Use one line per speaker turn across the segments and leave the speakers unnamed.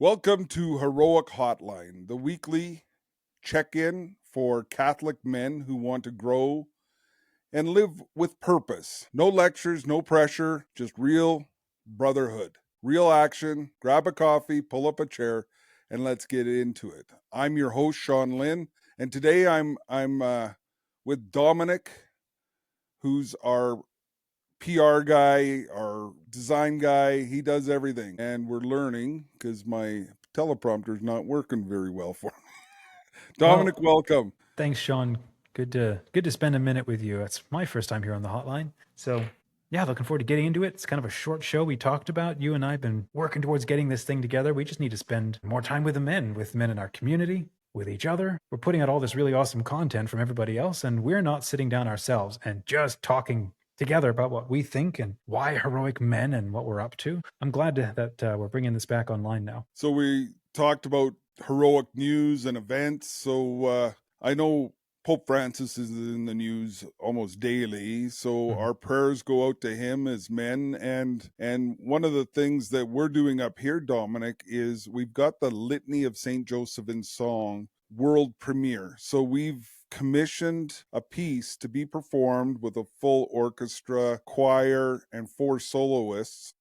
Welcome to Heroic Hotline, the weekly check-in for Catholic men who want to grow and live with purpose. No lectures, no pressure, just real brotherhood, real action. Grab a coffee, pull up a chair, and let's get into it. I'm your host, Sean Lynn, and today I'm with Dominic, who's our PR guy, our design guy. He does everything. And we're learning because my teleprompter's not working very well for me.
Well,
Dominic, welcome.
thanks, Sean. Good to spend a minute with you. It's my first time here on the hotline. So yeah, looking forward to getting into it. It's kind of a short show. We talked about you and I have been working towards getting this thing together. We just need to spend more time with with men in our community, with each other. We're putting out all this really awesome content from everybody else, and we're not sitting down ourselves and just talking together about what we think and why heroic men and what we're up to. I'm glad that we're bringing this back online now.
So we talked about heroic news and events. So I know Pope Francis is in the news almost daily. So
Mhm.
our prayers go out to him as men. And one of the things that we're doing up here, Dominic, is we've got the Litany of Saint Joseph in song world premiere. So we've commissioned a piece to be performed with a full orchestra, choir, and 4 soloists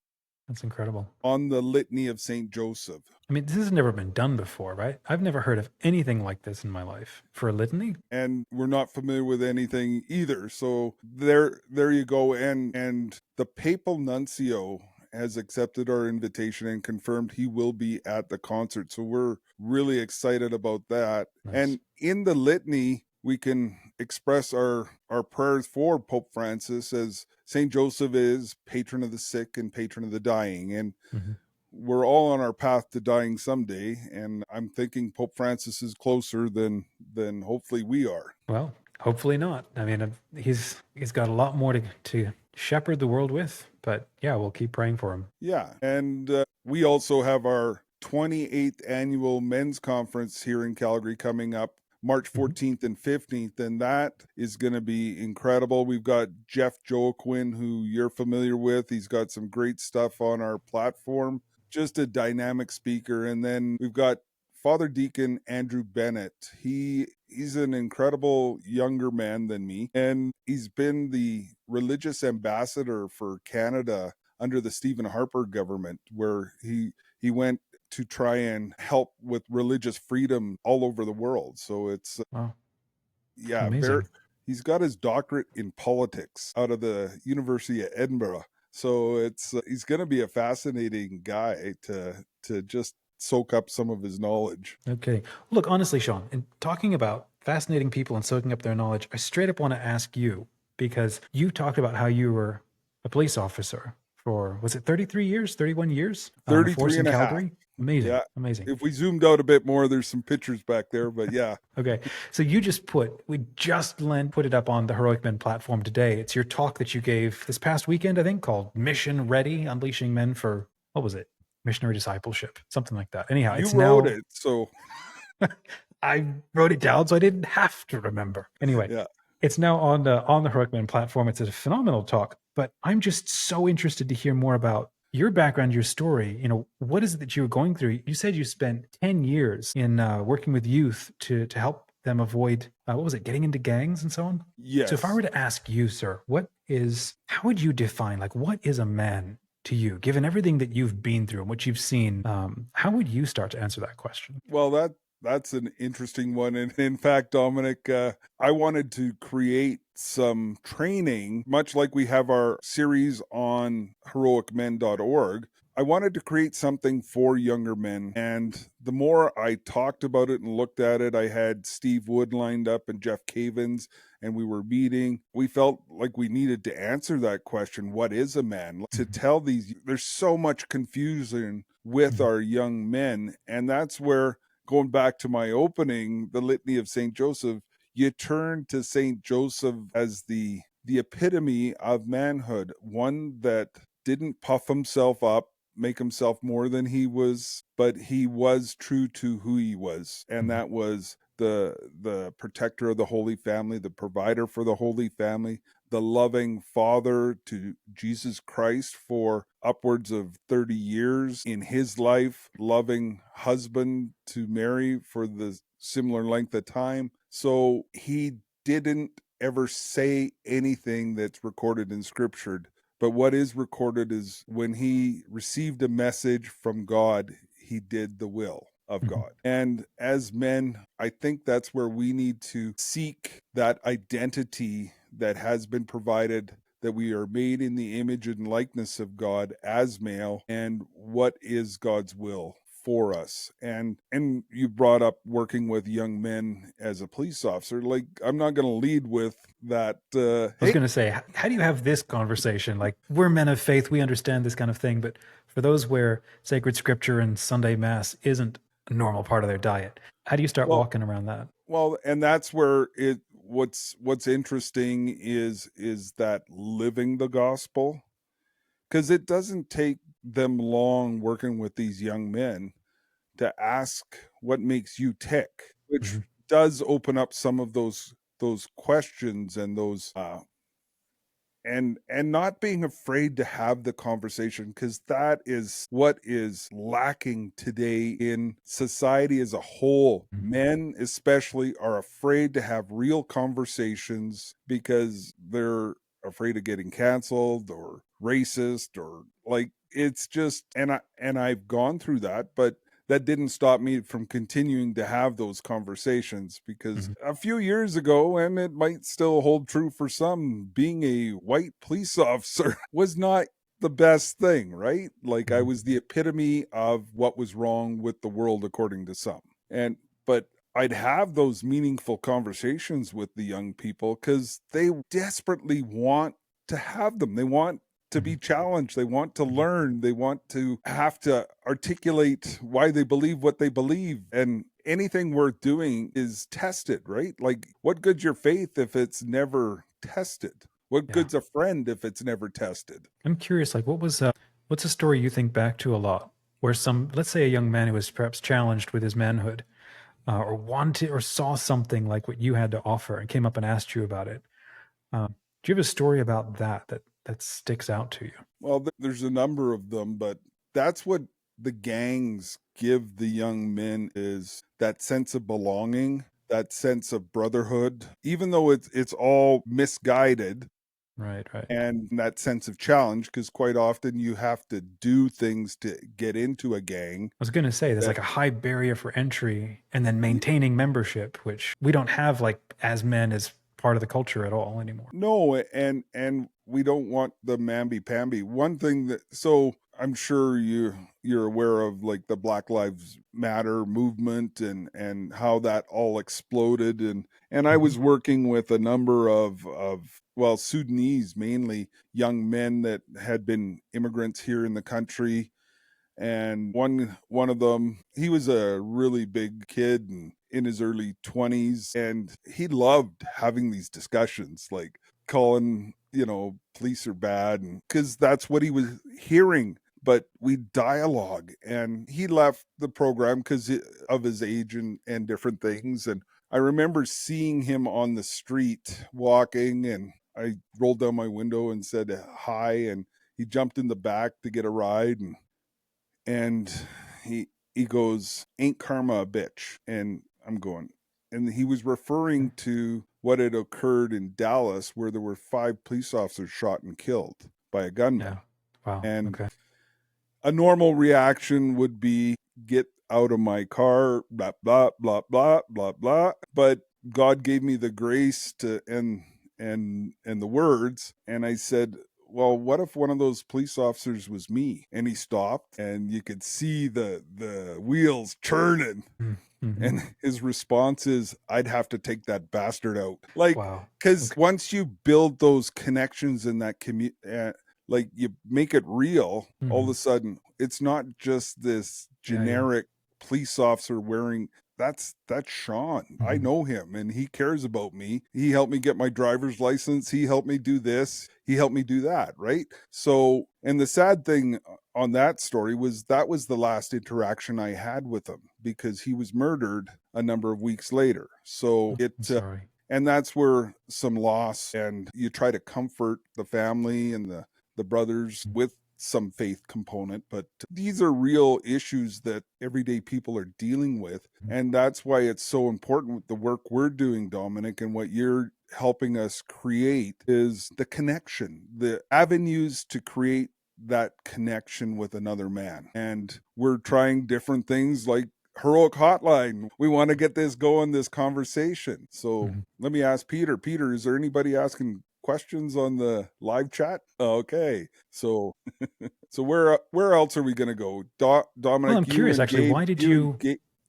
That's incredible.
on the Litany of Saint Joseph.
I mean, this has never been done before, right? I've never heard of anything like this in my life for a litany.
And we're not familiar with anything either. So there you go. And the papal nuncio has accepted our invitation and confirmed he will be at the concert. So we're really excited about that.
Nice.
And in the litany, we can express our prayers for Pope Francis, as Saint Joseph is patron of the sick and patron of the dying. And
Hmm.
we're all on our path to dying someday, and I'm thinking Pope Francis is closer than hopefully we are.
Well, hopefully not. I mean, he's got a lot more to shepherd the world with, but yeah, we'll keep praying for him.
Yeah, and we also have our 28th annual men's conference here in Calgary coming up March
Hmm.
14th and 15th, and that is going to be incredible. We've got Jeff Joaquin, who you're familiar with. He's got some great stuff on our platform, just a dynamic speaker. And then we've got Father Deacon Andrew Bennett. He's an incredible younger man than me, and he's been the religious ambassador for Canada under the Stephen Harper government, where he went to try and help with religious freedom all over the world. So it's
Wow,
yeah, very.
amazing.
He's got his doctorate in politics out of the University of Edinburgh. So it's he's going to be a fascinating guy to just soak up some of his knowledge.
Okay. Look, honestly, Sean, in talking about fascinating people and soaking up their knowledge, I straight up want to ask you because you talked about how you were a police officer for, was it 33 years, 31 years, a force
33
in
and a half.
Calgary? Amazing,
Yeah.
amazing.
If we zoomed out a bit more, there's some pictures back there, but yeah.
Okay. So we just put it up on the Heroic Men platform today. It's your talk that you gave this past weekend, I think, called Mission Ready, Unleashing Men for, what was it? Missionary Discipleship, something like that. Anyhow,
You
it's
wrote
now,
it, so
I wrote it down so I didn't have to remember. Anyway,
yeah.
it's now on the Heroic Men platform. It's a phenomenal talk, but I'm just so interested to hear more about your background, your story. What is it that you were going through? You said you spent 10 years in working with youth to help them avoid what was it, getting into gangs and so on. So if I
Yes.
were to ask you, sir, how would you define, like, what is a man to you, given everything that you've been through and what you've seen? How would you start to answer that question?
Well, that's an interesting one. And in fact, Dominic, I wanted to create some training, much like we have our series on heroicmen.org. I wanted to create something for younger men. And the more I talked about it and looked at it, I had Steve Wood lined up and Jeff Cavins, and we were meeting. We felt like we needed to answer that question: what is a man? To
Mhm.
tell these, there's so much confusion with
Mhm.
our young men. And that's where, going back to my opening, the Litany of Saint Joseph, you turn to Saint Joseph as the epitome of manhood, one that didn't puff himself up, make himself more than he was, but he was true to who he was, and
Mhm.
that was the protector of the Holy Family, the provider for the Holy Family, the loving father to Jesus Christ for upwards of 30 years in his life, loving husband to Mary for the similar length of time. So he didn't ever say anything that's recorded in scripture. But what is recorded is when he received a message from God, he did the will of God. And as men, I think that's where we need to seek that identity that has been provided, that we are made in the image and likeness of God as male, and what is God's will for us. And you brought up working with young men as a police officer. Like, I'm not going to lead with that.
I was going to say, how do you have this conversation? Like, we're men of faith, we understand this kind of thing, but for those where sacred scripture and Sunday mass isn't a normal part of their diet, how do you start walking around that?
Well, and that's where what's interesting is that living the gospel, because it doesn't take them long working with these young men to ask what makes you tick, which does open up some of those questions and those and not being afraid to have the conversation, because that is what is lacking today in society as a whole. Men especially are afraid to have real conversations because they're afraid of getting canceled or racist, or like, it's just, and I've gone through that, but that didn't stop me from continuing to have those conversations, because a few years ago, and it might still hold true for some, being a white police officer was not the best thing, right? Like, I was the epitome of what was wrong with the world, according to some. But I'd have those meaningful conversations with the young people because they desperately want to have them. They want to be challenged. They want to learn. They want to have to articulate why they believe what they believe. And anything worth doing is tested, right? Like, what good's your faith if it's never tested? What good's a friend if it's never tested?
I'm curious, like, what's a story you think back to a lot where let's say a young man who was perhaps challenged with his manhood, or wanted or saw something like what you had to offer and came up and asked you about it. Do you have a story about that sticks out to you?
Well, there's a number of them, but that's what the gangs give the young men, is that sense of belonging, that sense of brotherhood, even though it's all misguided.
Right.
And that sense of challenge, because quite often you have to do things to get into a gang.
I was going to say there's like a high barrier for entry, and then maintaining membership, which we don't have, like, as men, as part of the culture at all anymore.
No, and we don't want the mamby-pamby. One thing that, so I'm sure you're aware of, like, the Black Lives Matter movement and how that all exploded, and I was working with a number of well, Sudanese mainly, young men that had been immigrants here in the country. And one of them, he was a really big kid and in his early 20s, and he loved having these discussions, like calling, police are bad, and because that's what he was hearing. But we dialogue, and he left the program because of his age and different things. And I remember seeing him on the street walking, and I rolled down my window and said hi, and he jumped in the back to get a ride, and he goes, "Ain't karma a bitch?" And I'm going, and he was referring to what had occurred in Dallas, where there were 5 police officers shot and killed by a gunman.
Yeah. Wow.
And
okay.
a normal reaction would be, get out of my car, blah blah blah blah blah blah. But God gave me the grace to and the words, and I said, well, what if one of those police officers was me? And he stopped, and you could see the wheels churning. And his response is, I'd have to take that bastard out. Like,
wow.
because once you build those connections in that community, like, you make it real, all of a sudden, it's not just this generic police officer wearing that's Sean. I
Mhm.
know him and he cares about me. He helped me get my driver's license. He helped me do this. He helped me do that, right? So, and the sad thing on that story was that was the last interaction I had with him because he was murdered a number of weeks later. So
I'm sorry.
and that's where some loss, and you try to comfort the family and the brothers with some faith component, but these are real issues that everyday people are dealing with. And that's why it's so important with the work we're doing, Dominic, and what you're helping us create is the connection, the avenues to create that connection with another man. And we're trying different things like Heroic Hotline. We want to get this going, this conversation. So
Mhm.
let me ask Peter. Peter, is there anybody asking questions on the live chat? Okay. So where else are we going to go?
Well, I'm
Dominic,
curious actually, why did you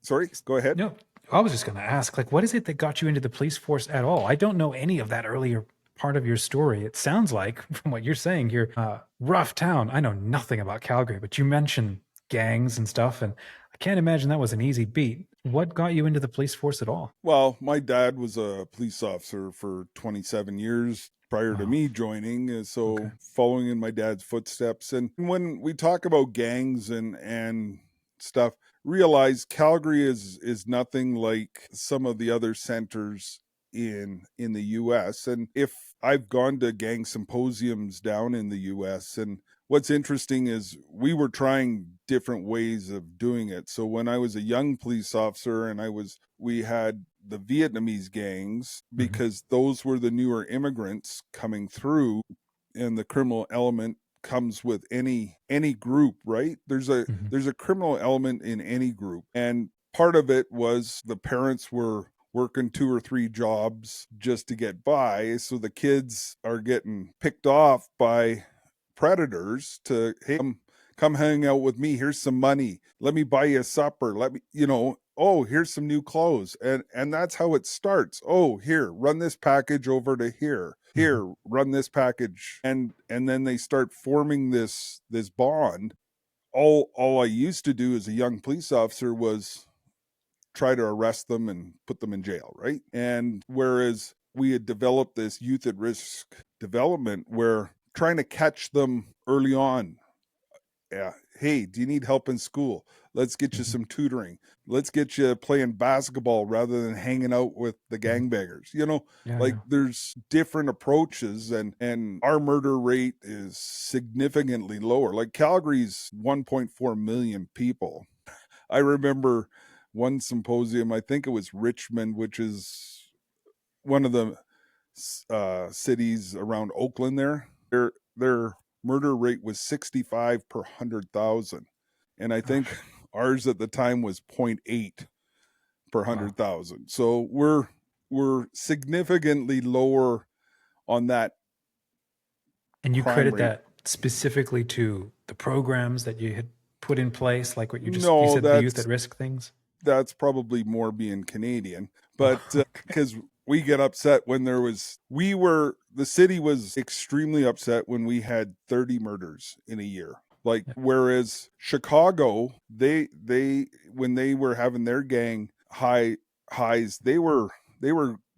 Sorry, go ahead.
no, I was just going to ask, like, what is it that got you into the police force at all? I don't know any of that earlier part of your story. It sounds like, from what you're saying here, rough town. I know nothing about Calgary, but you mentioned gangs and stuff, and I can't imagine that was an easy beat. What got you into the police force at all?
Well, my dad was a police officer for 27 years prior to
Oh,
me joining,
okay.
so following in my dad's footsteps. And when we talk about gangs and stuff, realize Calgary is nothing like some of the other centers in the US. And if I've gone to gang symposiums down in the US, and what's interesting is we were trying different ways of doing it. So when I was a young police officer and we had the Vietnamese gangs
Mhm.
because those were the newer immigrants coming through, and the criminal element comes with any group, right?
Mhm.
There's a criminal element in any group. And part of it was the parents were working 2 or 3 jobs just to get by, so the kids are getting picked off by predators to, hey, come hang out with me, here's some money, let me buy you a supper, let me, oh, here's some new clothes. And that's how it starts. Oh, here, run this package over to here,
Mhm.
run this package. And then they start forming this bond. All I used to do as a young police officer was try to arrest them and put them in jail, right? And whereas we had developed this youth at risk development where trying to catch them early on. Yeah. Hey, do you need help in school? Let's get you
Mhm.
some tutoring. Let's get you playing basketball rather than hanging out with the
Mhm.
gangbangers.
Yeah,
Like
yeah.
there's different approaches, and our murder rate is significantly lower. Like Calgary's 1.4 million people. I remember one symposium, I think it was Richmond, which is one of the cities around Oakland there. Their murder rate was 65 per 100,000. And I think
Gosh.
ours at the time was zero point 0.8 per
Wow.
100,000. So we're significantly lower on that
And you
crime
credit
rate.
that specifically to the programs that you had put in place, like what you
No,
said, the youth at risk things?
that's probably more being Canadian, but
Okay.
because we get upset when the city was extremely upset when we had 30 murders in a year. Like,
Yeah.
whereas Chicago, they when they were having their gang highs, they were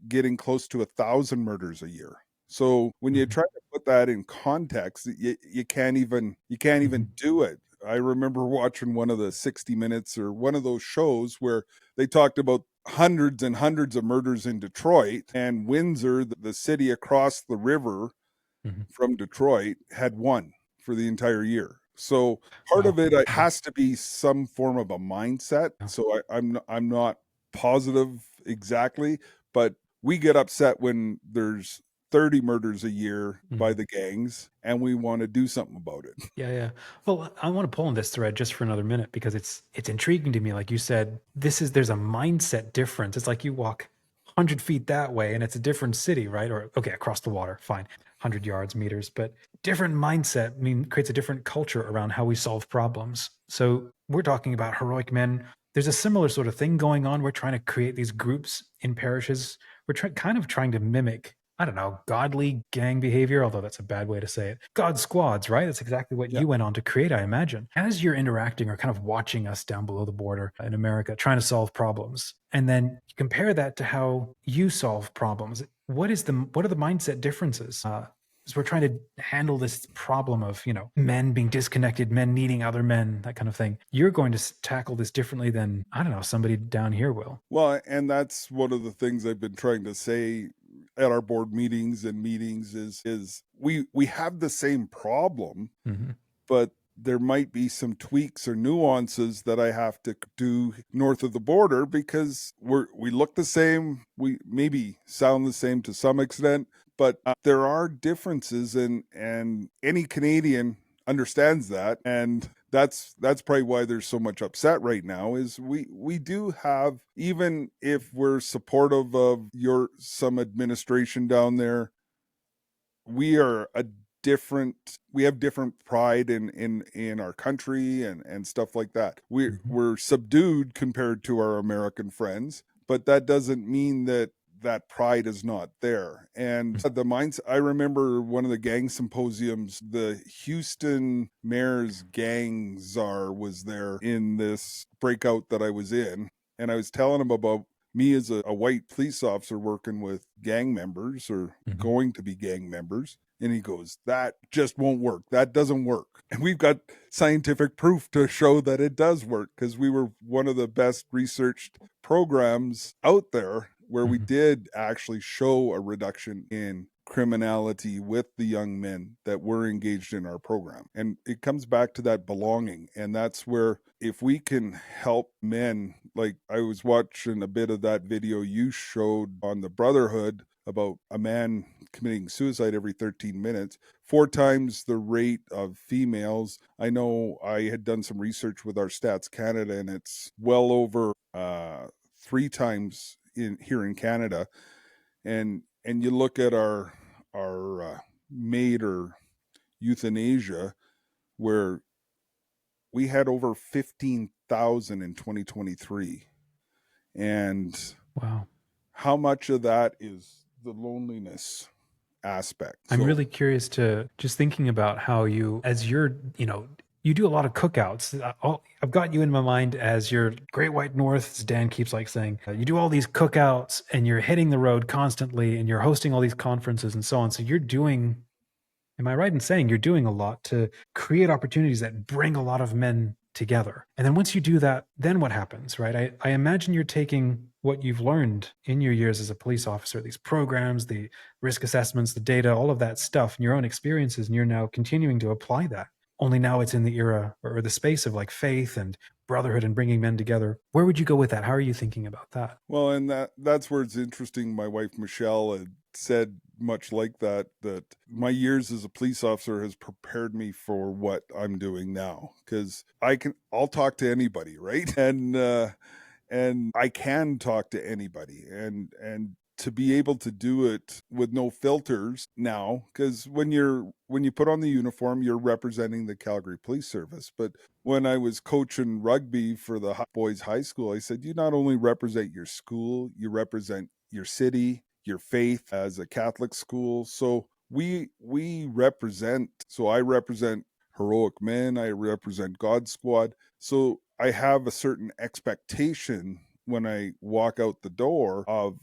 getting close to 1,000 murders a year. So when you
Mhm.
try to put that in context, you can't even
Mhm.
do it. I remember watching one of the 60 Minutes or one of those shows where they talked about hundreds and hundreds of murders in Detroit, and Windsor, the city across the river
Mhm.
from Detroit, had one for the entire year. So part
Wow.
of it
Yeah.
has to be some form of a mindset.
Yeah.
So I'm not positive exactly, but we get upset when there's 30 murders a year by
Mhm.
the gangs, and we want to do something about it.
Yeah, yeah. Well, I want to pull on this thread just for another minute because it's intriguing to me. Like you said, there's a mindset difference. It's like you walk 100 feet that way and it's a different city, right? Or okay, across the water, fine, 100 yards, meters, but different mindset creates a different culture around how we solve problems. So we're talking about heroic men. There's a similar sort of thing going on. We're trying to create these groups in parishes. We're kind of trying to mimic I don't know, godly gang behavior, although that's a bad way to say it. God squads, right? That's exactly what
Yeah.
you went on to create, I imagine. As you're interacting or kind of watching us down below the border in America, trying to solve problems, and then you compare that to how you solve problems, what are the mindset differences? Because we're trying to handle this problem of, men being disconnected, men needing other men, that kind of thing. You're going to tackle this differently than, I don't know, somebody down here will.
Well, and that's one of the things I've been trying to say at our board meetings and meetings is we have the same problem,
Mm-hmm.
but there might be some tweaks or nuances that I have to do north of the border because we look the same, we maybe sound the same to some extent, but there are differences, and any Canadian understands that, and that's probably why there's so much upset right now. Is we do have, even if we're supportive of some administration down there, we are a we have different pride in our country and stuff like that.
Mm-hmm.
We're subdued compared to our American friends, but that doesn't mean that that pride is not there. And the minds, I remember one of the gang symposiums, the Houston mayor's gang czar was there in this breakout that I was in, and I was telling him about me as a white police officer working with gang members or
Mm-hmm.
going to be gang members. And he goes, that just won't work. That doesn't work. And we've got scientific proof to show that it does work, because we were one of the best researched programs out there where we
Mm-hmm.
did actually show a reduction in criminality with the young men that were engaged in our program. And it comes back to that belonging. And that's where, if we can help men, like I was watching a bit of that video you showed on the Brotherhood about a man committing suicide every 13 minutes, 4 times the rate of females. I know I had done some research with our Stats Canada, and it's well over 3 times here in Canada. And you look at our MAID or euthanasia, where we had over 15,000 in 2023. And
Wow.
how much of that is the loneliness aspect?
I'm really curious to just thinking about how you, as you're, you do a lot of cookouts. I've got you in my mind as your Great White North, as Dan keeps like saying. You do all these cookouts and you're hitting the road constantly and you're hosting all these conferences and so on. So you're doing, am I right in saying you're doing a lot to create opportunities that bring a lot of men together? And then once you do that, then what happens, right? I imagine you're taking what you've learned in your years as a police officer, these programs, the risk assessments, the data, all of that stuff, and your own experiences, and you're now continuing to apply that. Only now it's in the era or the space of like faith and brotherhood and bringing men together. Where would you go with that? How are you thinking about that?
Well, and that's where it's interesting. My wife Michelle had said much like that my years as a police officer has prepared me for what I'm doing now, because I'll talk to anybody, right? And I can talk to anybody, and to be able to do it with no filters now, because when you put on the uniform, you're representing the Calgary Police Service. But when I was coaching rugby for the boys high school, I said, you not only represent your school, you represent your city, your faith as a Catholic school. So we represent, so I represent heroic men, I represent God Squad. So I have a certain expectation when I walk out the door of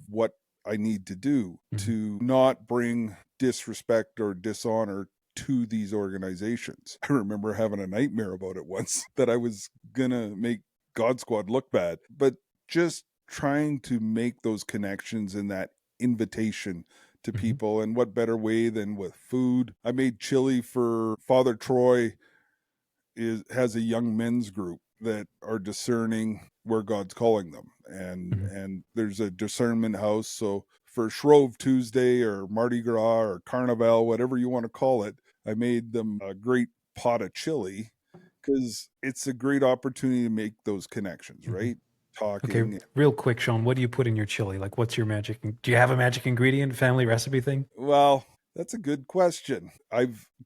what I need to do to not bring disrespect or dishonor to these organizations. I remember having a nightmare about it once, that I was gonna make God Squad look bad, but just trying to make those connections and that invitation to people. And what better way than with food? I made chili for Father Troy. Has a young men's group that are discerning where God's calling them, and there's a discernment house. So for Shrove Tuesday or Mardi Gras or Carnival, whatever you want to call it, I made them a great pot of chili, because it's a great opportunity to make those connections, right?
Okay,
Talking.
real quick, Sean, what do you put in your chili? Like, what's your magic? Do you have a magic ingredient, family recipe thing?
Well, that's a good question.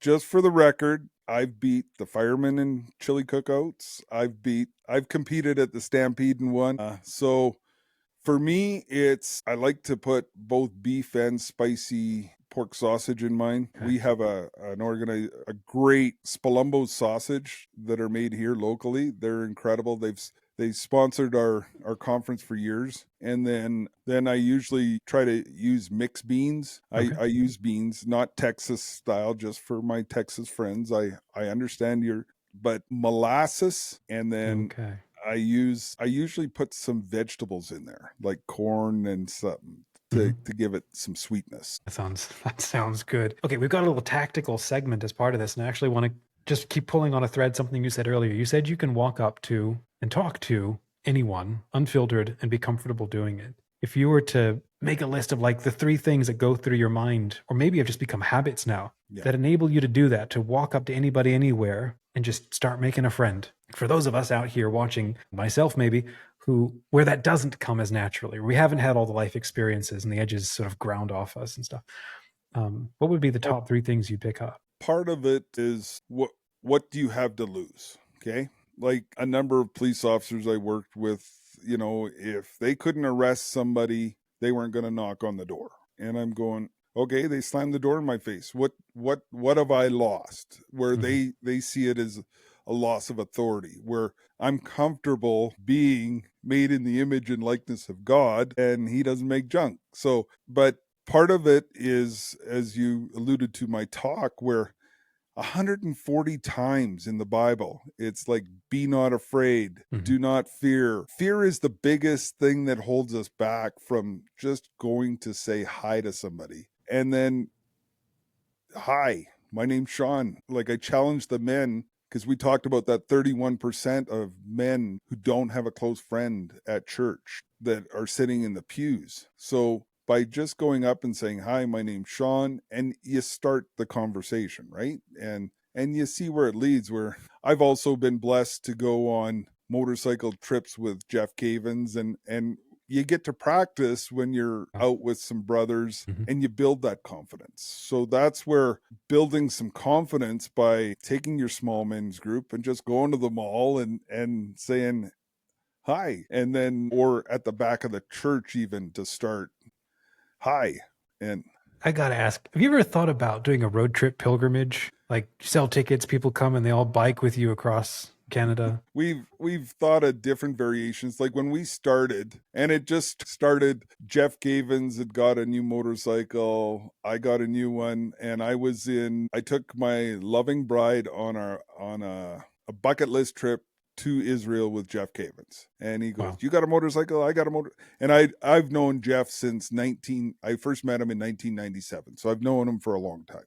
Just for the record, I've beat the firemen in chili cookouts. I've competed at the Stampede and won. So For me, I like to put both beef and spicy pork sausage in mine.
Okay.
We have a great Spalumbo sausage that are made here locally. They're incredible. They sponsored our conference for years. And then I usually try to use mixed beans.
Okay.
I use beans, not Texas style, just for my Texas friends. I understand but molasses, and then
Okay.
I usually put some vegetables in there, like corn and something to give it some sweetness.
That sounds good. Okay, we've got a little tactical segment as part of this, and I actually want to just keep pulling on a thread something you said earlier. You said you can walk up to and talk to anyone unfiltered and be comfortable doing it. If you were to make a list of like the 3 things that go through your mind, or maybe have just become habits now, that enable you to do that, to walk up to anybody anywhere and just start making a friend. For those of us out here watching, myself maybe, where that doesn't come as naturally, we haven't had all the life experiences and the edges sort of ground off us and stuff. What would be the top 3 things you'd pick up?
Part of it is what do you have to lose? Okay. Like a number of police officers I worked with, if they couldn't arrest somebody, they weren't going to knock on the door. And I'm going, okay, they slammed the door in my face. What have I lost? Where they see it as a loss of authority, where I'm comfortable being made in the image and likeness of God, and he doesn't make junk. So, but part of it is, as you alluded to my talk, where 140 times in the Bible, it's like, be not afraid, do not fear. Fear is the biggest thing that holds us back from just going to say hi to somebody. And then, hi, my name's Sean. Like, I challenge the men, because we talked about that 31% of men who don't have a close friend at church that are sitting in the pews. So by just going up and saying, hi, my name's Sean, and you start the conversation, right? And you see where it leads, where I've also been blessed to go on motorcycle trips with Jeff Cavins, and you get to practice when you're out with some brothers and you build that confidence. So that's where building some confidence by taking your small men's group and just going to the mall and saying hi, and then, or at the back of the church even, to start, hi. And
I gotta ask, have you ever thought about doing a road trip pilgrimage? Like, you sell tickets, people come and they all bike with you across Canada?
We've thought of different variations. Like when we started, and it just started, Jeff Cavins had got a new motorcycle, I got a new one, and I took my loving bride on a bucket list trip to Israel with Jeff Cavins. And he goes, you got a motorcycle? I got a motor. And I've known Jeff since I first met him in 1997. So I've known him for a long time,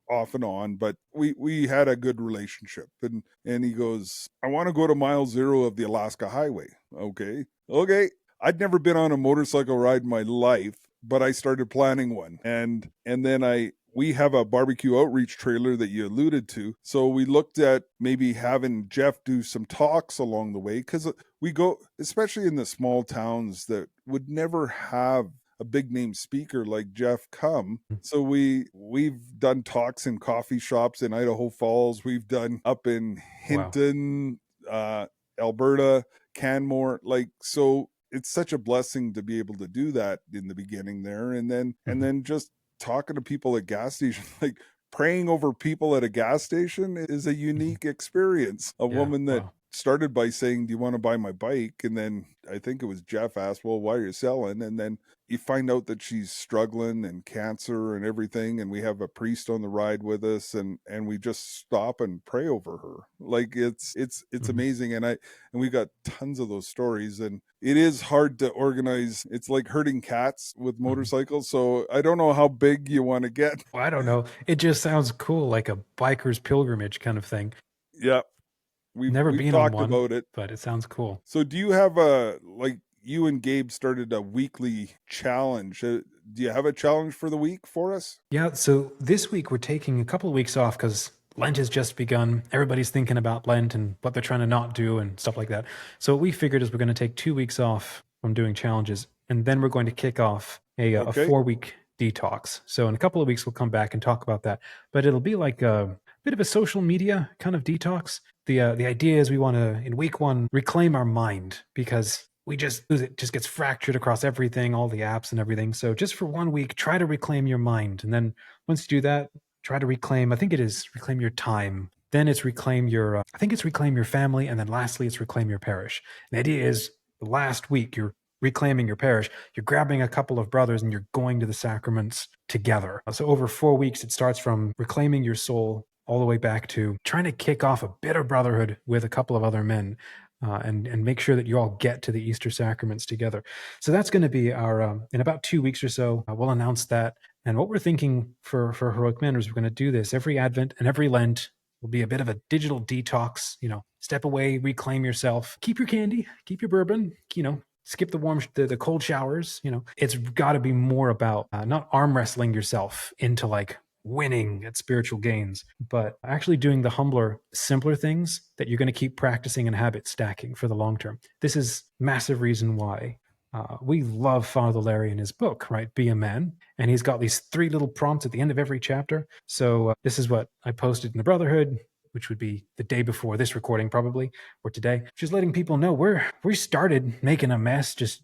off and on, but we had a good relationship. And he goes, I want to go to mile 0 of the Alaska Highway. Okay. I'd never been on a motorcycle ride in my life, but I started planning one. And then we have a barbecue outreach trailer that you alluded to. So we looked at maybe having Jeff do some talks along the way, because we go, especially in the small towns that would never have a big name speaker like Jeff come. So we've done talks in coffee shops in Idaho Falls. We've done up in Hinton, Alberta, Canmore. So it's such a blessing to be able to do that in the beginning there. And then just talking to people at gas stations, like praying over people at a gas station is a unique experience. A woman that started by saying, do you want to buy my bike? And then I think it was Jeff asked, well, why are you selling? And then you find out that she's struggling and cancer and everything. And we have a priest on the ride with us, and we just stop and pray over her. Like it's amazing. And we got tons of those stories, and it is hard to organize. It's like herding cats with motorcycles. So I don't know how big you want to get.
Well, I don't know. It just sounds cool, like a biker's pilgrimage kind of thing.
Yeah. We've
been
talked
on one
about it,
but it sounds cool.
So do you have you and Gabe started a weekly challenge. Do you have a challenge for the week for us?
Yeah. So this week we're taking a couple of weeks off because Lent has just begun. Everybody's thinking about Lent and what they're trying to not do and stuff like that. So what we figured is we're going to take 2 weeks off from doing challenges, and then we're going to kick off a 4-week detox. So in a couple of weeks, we'll come back and talk about that, but it'll be like a bit of a social media kind of detox. The idea is we want to, in week 1, reclaim our mind, because we just lose it. Just gets fractured across everything, all the apps and everything. So just for 1 week, try to reclaim your mind. And then once you do that, try to reclaim, I think it is reclaim your time. Then it's reclaim your, I think it's reclaim your family. And then lastly, it's reclaim your parish. The idea is the last week, you're reclaiming your parish, you're grabbing a couple of brothers and you're going to the sacraments together. So over 4 weeks, it starts from reclaiming your soul all the way back to trying to kick off a bit of brotherhood with a couple of other men. And make sure that you all get to the Easter sacraments together. So that's going to be our, in about 2 weeks or so, we'll announce that. And what we're thinking for Heroic Men is we're going to do this every Advent and every Lent. Will be a bit of a digital detox, step away, reclaim yourself, keep your candy, keep your bourbon, skip the cold showers. It's got to be more about not arm wrestling yourself into like winning at spiritual gains, but actually doing the humbler, simpler things that you're going to keep practicing and habit stacking for the long term. This is massive reason why we love Father Larry in his book, right? Be a Man. And he's got these 3 little prompts at the end of every chapter. So this is what I posted in the Brotherhood, which would be the day before this recording probably, or today. Just letting people know we started making a mess, just,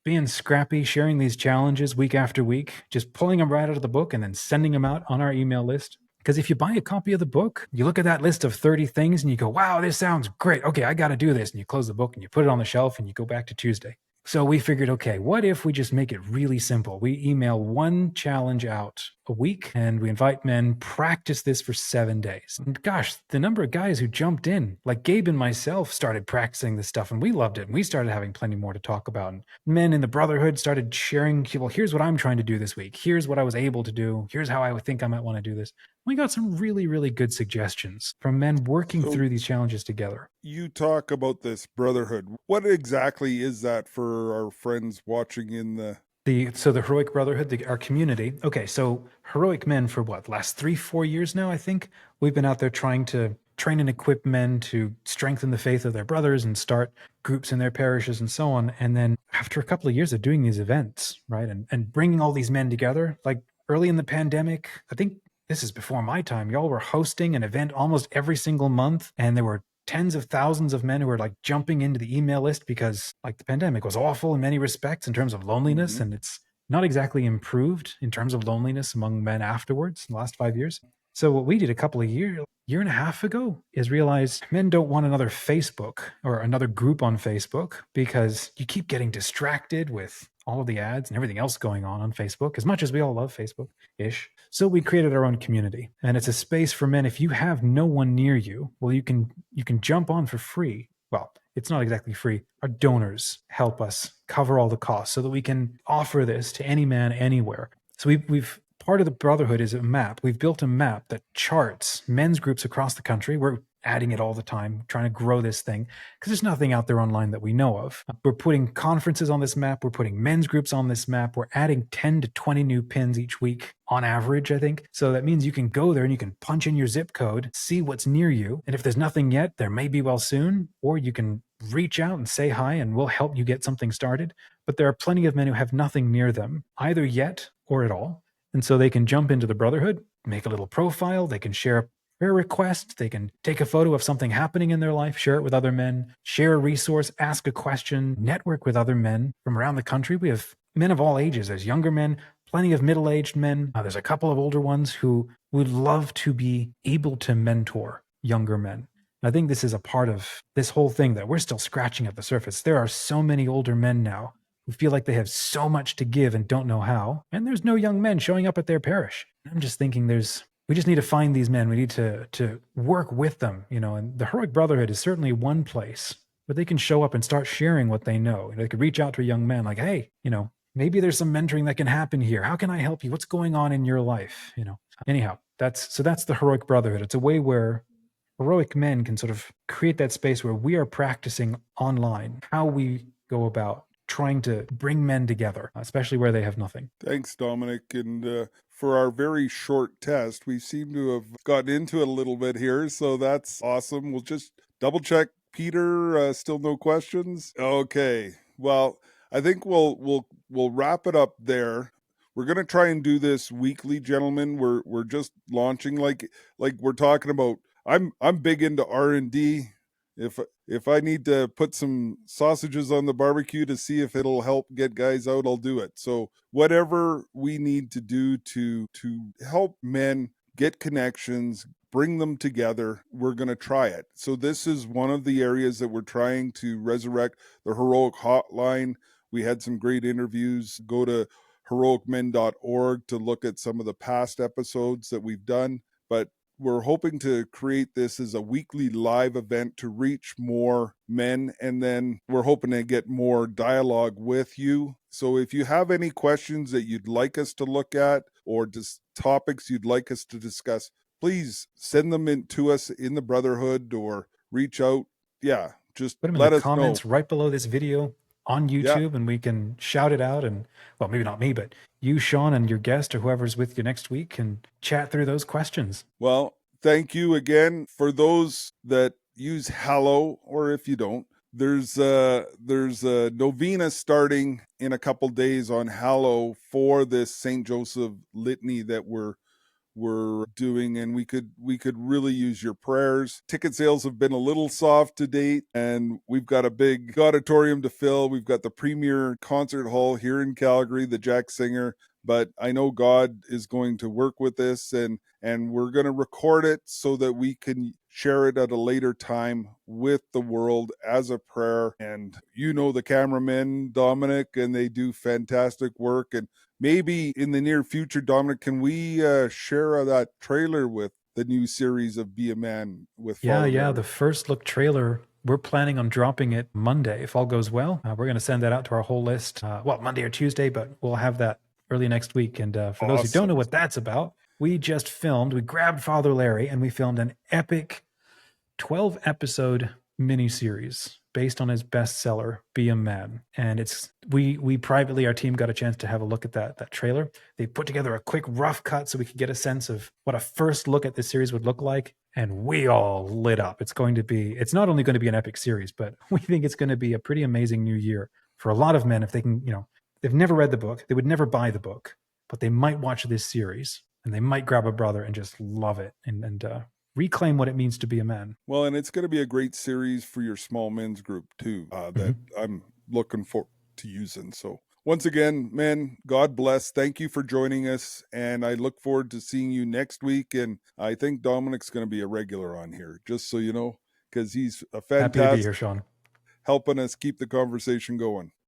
being scrappy, sharing these challenges week after week, just pulling them right out of the book and then sending them out on our email list. Because if you buy a copy of the book, you look at that list of 30 things and you go, wow, this sounds great. Okay, I got to do this. And you close the book and you put it on the shelf and you go back to Tuesday. So we figured, okay, what if we just make it really simple? We email 1 challenge out a week and we invite men, practice this for 7 days. And gosh, the number of guys who jumped in, like Gabe and myself started practicing this stuff and we loved it. And we started having plenty more to talk about. And men in the Brotherhood started sharing, well, here's what I'm trying to do this week. Here's what I was able to do. Here's how I would think I might want to do this. We got some really, really good suggestions from men working through these challenges together.
You talk about this brotherhood. What exactly is that for our friends watching in the
Heroic Brotherhood, our community. Okay, so Heroic Men for what, last 3-4 years now, I think we've been out there trying to train and equip men to strengthen the faith of their brothers and start groups in their parishes and so on. And then after a couple of years of doing these events, right, and bringing all these men together, like early in the pandemic, I think this is before my time, y'all were hosting an event almost every single month, and there were tens of thousands of men who were like jumping into the email list because like the pandemic was awful in many respects in terms of loneliness, and it's not exactly improved in terms of loneliness among men afterwards in the last 5 years. So what we did a couple of year and a half ago is realize men don't want another Facebook or another group on Facebook because you keep getting distracted with all of the ads and everything else going on Facebook, as much as we all love Facebook-ish. So we created our own community, and it's a space for men. If you have no one near you, well, you can jump on for free. Well, it's not exactly free. Our donors help us cover all the costs so that we can offer this to any man anywhere. So we've part of the Brotherhood is a map. We've built a map that charts men's groups across the country. We're adding it all the time, trying to grow this thing because there's nothing out there online that we know of. We're putting conferences on this map. We're putting men's groups on this map. We're adding 10 to 20 new pins each week on average, I think. So that means you can go there and you can punch in your zip code, see what's near you. And if there's nothing yet, there may be well soon, or you can reach out and say hi and we'll help you get something started. But there are plenty of men who have nothing near them, either yet or at all. And so they can jump into the Brotherhood, make a little profile, they can share a prayer request, they can take a photo of something happening in their life, share it with other men, share a resource, ask a question, network with other men from around the country. We have men of all ages. There's younger men, plenty of middle-aged men. There's a couple of older ones who would love to be able to mentor younger men. I think this is a part of this whole thing that we're still scratching at the surface. There are so many older men now who feel like they have so much to give and don't know how. And there's no young men showing up at their parish. I'm just thinking we just need to find these men. We need to work with them, and the Heroic Brotherhood is certainly one place where they can show up and start sharing what they know. They could reach out to a young man like, hey, maybe there's some mentoring that can happen here. How can I help you? What's going on in your life? Anyhow, that's the Heroic Brotherhood. It's a way where heroic men can sort of create that space where we are practicing online how we go about trying to bring men together, especially where they have nothing.
Thanks, Dominic. And for our very short test, we seem to have gotten into it a little bit here, so that's awesome. We'll just double check. Peter, still no questions? Okay. Well, I think we'll wrap it up there. We're gonna try and do this weekly, gentlemen. We're just launching, like we're talking about. I'm big into R&D. If I need to put some sausages on the barbecue to see if it'll help get guys out, I'll do it. So whatever we need to do to help men get connections, bring them together, we're going to try it. So this is one of the areas that we're trying to resurrect, the Heroic Hotline. We had some great interviews. Go to heroicmen.org to look at some of the past episodes that we've done. But we're hoping to create this as a weekly live event to reach more men, and then we're hoping to get more dialogue with you. So if you have any questions that you'd like us to look at, or just topics you'd like us to discuss, please send them in to us in the Brotherhood, or reach out. Yeah, just
Put them in the
let us know.
comments right below this video on YouTube, and we can shout it out. And, well, maybe not me, but you, Sean, and your guest or whoever's with you next week can chat through those questions.
Well, thank you again. For those that use Hallow, or if you don't, there's a novena starting in a couple days on Hallow for this St. Joseph Litany that we're doing, and we could really use your prayers. Ticket sales have been a little soft to date, and we've got a big auditorium to fill. We've got the premier concert hall here in Calgary, the Jack Singer, but I know God is going to work with this, and we're going to record it so that we can share it at a later time with the world as a prayer. And the cameramen, Dominic, and they do fantastic work. And maybe in the near future, Dominic, can we share that trailer with the new series of Be a Man with Father Larry?
The first look trailer, we're planning on dropping it Monday. If all goes well, we're going to send that out to our whole list. Monday or Tuesday, but we'll have that early next week. And for those who don't know what that's about, we grabbed Father Larry and we filmed an epic 12-episode miniseries based on his bestseller, Be a Man. And we privately, our team got a chance to have a look at that trailer. They put together a quick rough cut so we could get a sense of what a first look at this series would look like. And we all lit up. It's not only going to be an epic series, but we think it's going to be a pretty amazing new year for a lot of men. If they can, they've never read the book, they would never buy the book, but they might watch this series and they might grab a brother and just love it and reclaim what it means to be a man.
Well, and it's going to be a great series for your small men's group too, that I'm looking forward to using. So once again, men, God bless. Thank you for joining us. And I look forward to seeing you next week. And I think Dominic's going to be a regular on here, just so you know, because he's a fantastic,
happy to be here, Sean,
helping us keep the conversation going.